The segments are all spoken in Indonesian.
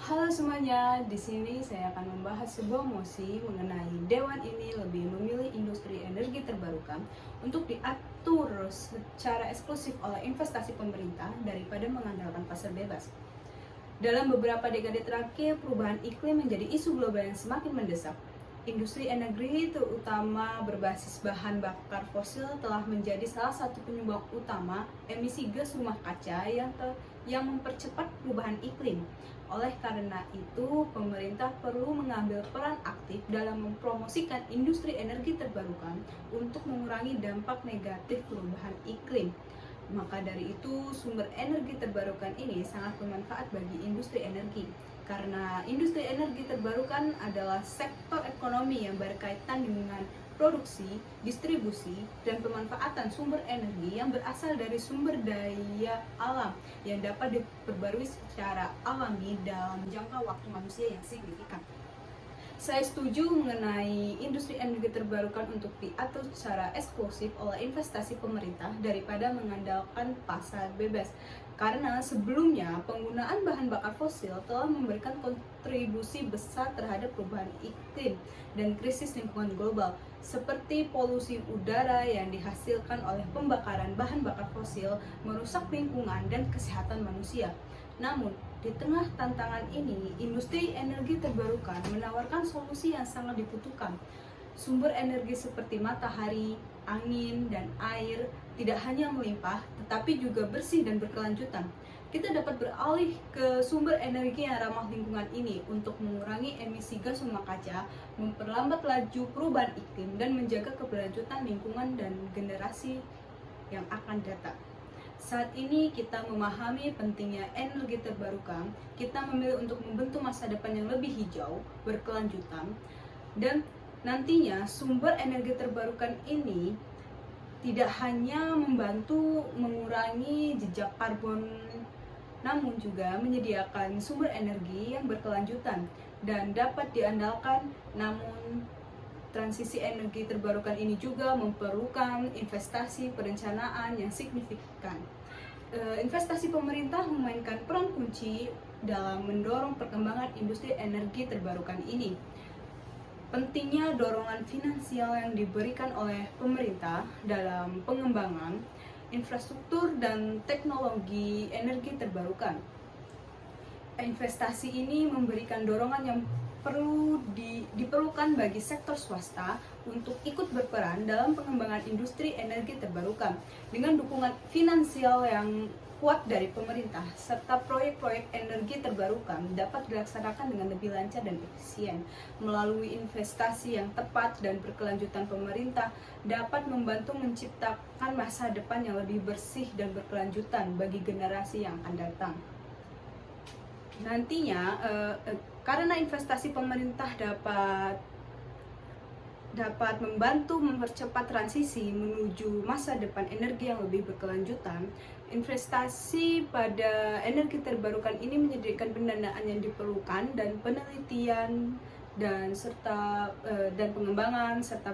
Halo semuanya, di sini saya akan membahas sebuah mosi mengenai Dewan ini lebih memilih industri energi terbarukan untuk diatur secara eksklusif oleh investasi pemerintah daripada mengandalkan pasar bebas. Dalam beberapa dekade terakhir, perubahan iklim menjadi isu global yang semakin mendesak. Industri energi terutama berbasis bahan bakar fosil telah menjadi salah satu penyumbang utama emisi gas rumah kaca yang mempercepat perubahan iklim. Oleh karena itu, pemerintah perlu mengambil peran aktif dalam mempromosikan industri energi terbarukan untuk mengurangi dampak negatif perubahan iklim. Maka dari itu, sumber energi terbarukan ini sangat bermanfaat bagi industri energi. Karena industri energi terbarukan adalah sektor ekonomi yang berkaitan dengan produksi, distribusi, dan pemanfaatan sumber energi yang berasal dari sumber daya alam yang dapat diperbarui secara alami dalam jangka waktu manusia yang signifikan. Saya setuju mengenai industri energi terbarukan untuk diatur secara eksklusif oleh investasi pemerintah daripada mengandalkan pasar bebas. Karena sebelumnya penggunaan bahan bakar fosil telah memberikan kontribusi besar terhadap perubahan iklim dan krisis lingkungan global, seperti polusi udara yang dihasilkan oleh pembakaran bahan bakar fosil merusak lingkungan dan kesehatan manusia. Namun, di tengah tantangan ini, industri energi terbarukan menawarkan solusi yang sangat dibutuhkan. Sumber energi seperti matahari, angin, dan air tidak hanya melimpah, tetapi juga bersih dan berkelanjutan. Kita dapat beralih ke sumber energi yang ramah lingkungan ini untuk mengurangi emisi gas rumah kaca, memperlambat laju perubahan iklim, dan menjaga keberlanjutan lingkungan dan generasi yang akan datang. Saat ini kita memahami pentingnya energi terbarukan, kita memilih untuk membentuk masa depan yang lebih hijau, berkelanjutan, dan nantinya sumber energi terbarukan ini tidak hanya membantu mengurangi jejak karbon, namun juga menyediakan sumber energi yang berkelanjutan dan dapat diandalkan. Namun transisi energi terbarukan ini juga memerlukan investasi perencanaan yang signifikan. Investasi pemerintah memainkan peran kunci dalam mendorong perkembangan industri energi terbarukan ini. Pentingnya dorongan finansial yang diberikan oleh pemerintah dalam pengembangan infrastruktur dan teknologi energi terbarukan. Investasi ini memberikan dorongan yang diperlukan bagi sektor swasta untuk ikut berperan dalam pengembangan industri energi terbarukan. Dengan dukungan finansial yang kuat dari pemerintah, serta proyek-proyek energi terbarukan dapat dilaksanakan dengan lebih lancar dan efisien. Melalui investasi yang tepat dan berkelanjutan, pemerintah dapat membantu menciptakan masa depan yang lebih bersih dan berkelanjutan bagi generasi yang akan datang. Nantinya, karena investasi pemerintah dapat membantu mempercepat transisi menuju masa depan energi yang lebih berkelanjutan, investasi pada energi terbarukan ini menyediakan pendanaan yang diperlukan dan penelitian dan pengembangan serta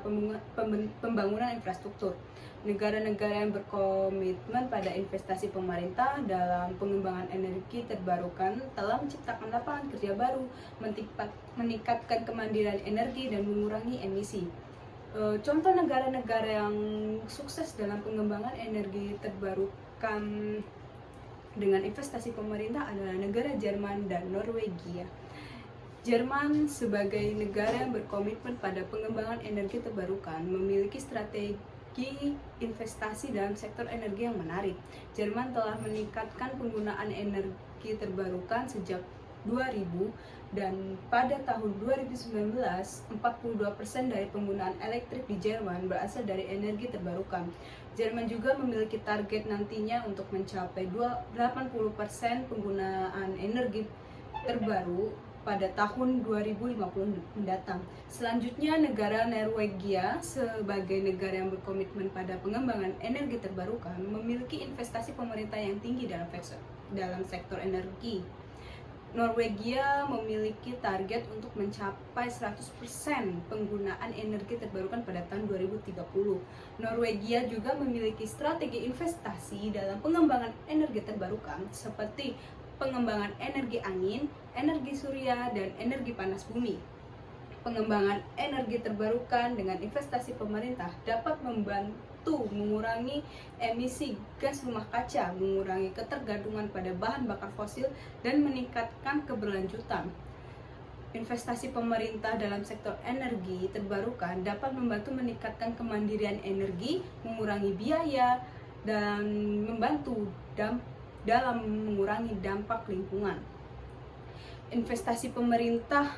pembangunan infrastruktur. Negara-negara yang berkomitmen pada investasi pemerintah dalam pengembangan energi terbarukan telah menciptakan lapangan kerja baru, meningkatkan kemandirian energi, dan mengurangi emisi. Contoh negara-negara yang sukses dalam pengembangan energi terbarukan dengan investasi pemerintah adalah negara Jerman dan Norwegia. Jerman sebagai negara yang berkomitmen pada pengembangan energi terbarukan memiliki strategi investasi dalam sektor energi yang menarik. Jerman telah meningkatkan penggunaan energi terbarukan sejak 2000 dan pada tahun 2019 42% dari penggunaan elektrik di Jerman berasal dari energi terbarukan. Jerman juga memiliki target nantinya untuk mencapai 80% penggunaan energi terbaru pada tahun 2050 mendatang. Selanjutnya, negara Norwegia sebagai negara yang berkomitmen pada pengembangan energi terbarukan memiliki investasi pemerintah yang tinggi dalam sektor energi. Norwegia memiliki target untuk mencapai 100% penggunaan energi terbarukan pada tahun 2030. Norwegia juga memiliki strategi investasi dalam pengembangan energi terbarukan seperti pengembangan energi angin, energi surya, dan energi panas bumi. Pengembangan energi terbarukan dengan investasi pemerintah dapat membantu mengurangi emisi gas rumah kaca, mengurangi ketergantungan pada bahan bakar fosil, dan meningkatkan keberlanjutan. Investasi pemerintah dalam sektor energi terbarukan dapat membantu meningkatkan kemandirian energi, mengurangi biaya, dan membantu dalam mengurangi dampak lingkungan. Investasi pemerintah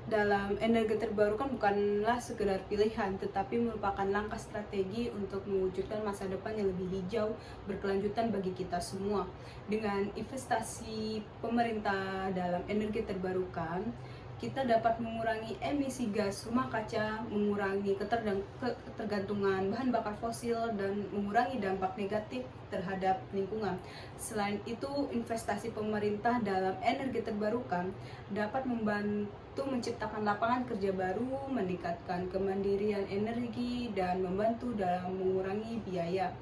dalam energi terbarukan bukanlah sekedar pilihan, tetapi merupakan langkah strategi untuk mewujudkan masa depan yang lebih hijau, berkelanjutan bagi kita semua. Dengan investasi pemerintah dalam energi terbarukan, kita dapat mengurangi emisi gas rumah kaca, mengurangi ketergantungan bahan bakar fosil, dan mengurangi dampak negatif terhadap lingkungan. Selain itu, investasi pemerintah dalam energi terbarukan dapat membantu menciptakan lapangan kerja baru, meningkatkan kemandirian energi, dan membantu dalam mengurangi biaya.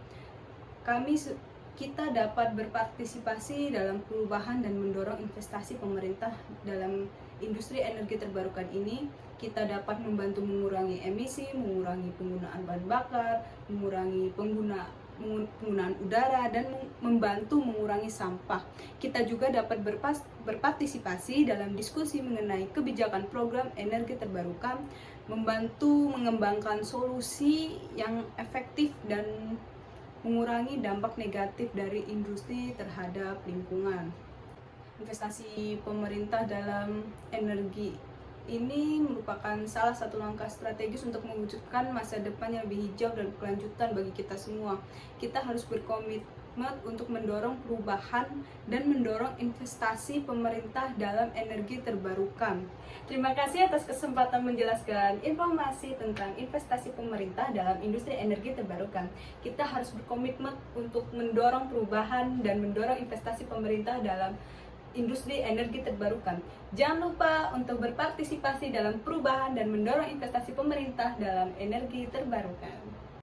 Kita dapat berpartisipasi dalam perubahan dan mendorong investasi pemerintah dalam industri energi terbarukan ini. Kita dapat membantu mengurangi emisi, mengurangi penggunaan bahan bakar, mengurangi penggunaan udara, dan membantu mengurangi sampah. Kita juga dapat berpartisipasi dalam diskusi mengenai kebijakan program energi terbarukan, membantu mengembangkan solusi yang efektif dan mengurangi dampak negatif dari industri terhadap lingkungan. Investasi pemerintah dalam energi ini merupakan salah satu langkah strategis untuk mewujudkan masa depan yang lebih hijau dan berkelanjutan bagi kita semua. Kita harus berkomitmen untuk mendorong perubahan dan mendorong investasi pemerintah dalam energi terbarukan. Terima kasih atas kesempatan menjelaskan informasi tentang investasi pemerintah dalam industri energi terbarukan. Kita harus berkomitmen untuk mendorong perubahan dan mendorong investasi pemerintah dalam industri energi terbarukan. Jangan lupa untuk berpartisipasi dalam perubahan dan mendorong investasi pemerintah dalam energi terbarukan.